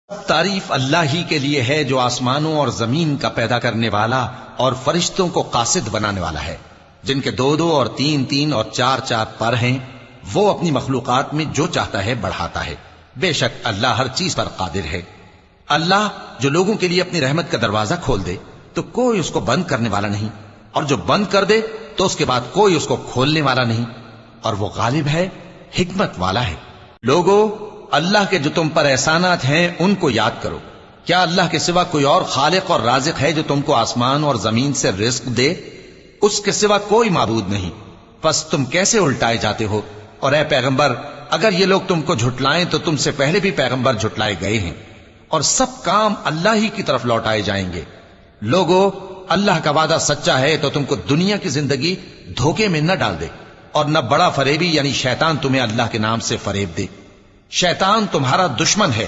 तारीफ अल्लाह ही के लिए है जो आसमानों और जमीन का पैदा करने वाला और फरिश्तों को कासिद बनाने वाला है, जिनके दो दो और तीन तीन और चार चार पर हैं। वो अपनी मखलूकात में जो चाहता है बढ़ाता है। बेशक अल्लाह हर चीज पर कादिर है। अल्लाह जो लोगों के लिए अपनी रहमत का दरवाजा खोल दे तो कोई उसको बंद करने वाला नहीं, और जो बंद कर दे तो उसके बाद कोई उसको खोलने वाला नहीं। और वो गालिब है, हिकमत वाला है। लोगो, अल्लाह के जो तुम पर एहसानात हैं उनको याद करो। क्या अल्लाह के सिवा कोई और खालिक और राज़िक है जो तुमको आसमान और जमीन से रिस्क दे? उसके सिवा कोई माबूद नहीं। बस तुम कैसे उल्टाए जाते हो? और ए पैगंबर, अगर ये लोग तुमको झुटलाएं तो तुमसे पहले भी पैगंबर झुटलाए गए हैं, और सब काम अल्लाह ही की तरफ लौटाए जाएंगे। लोगो, अल्लाह का वादा सच्चा है तो तुमको दुनिया की जिंदगी धोखे में न डाल दे, और न बड़ा फरेबी यानी शैतान तुम्हें अल्लाह के नाम से फरेब दे। शैतान तुम्हारा दुश्मन है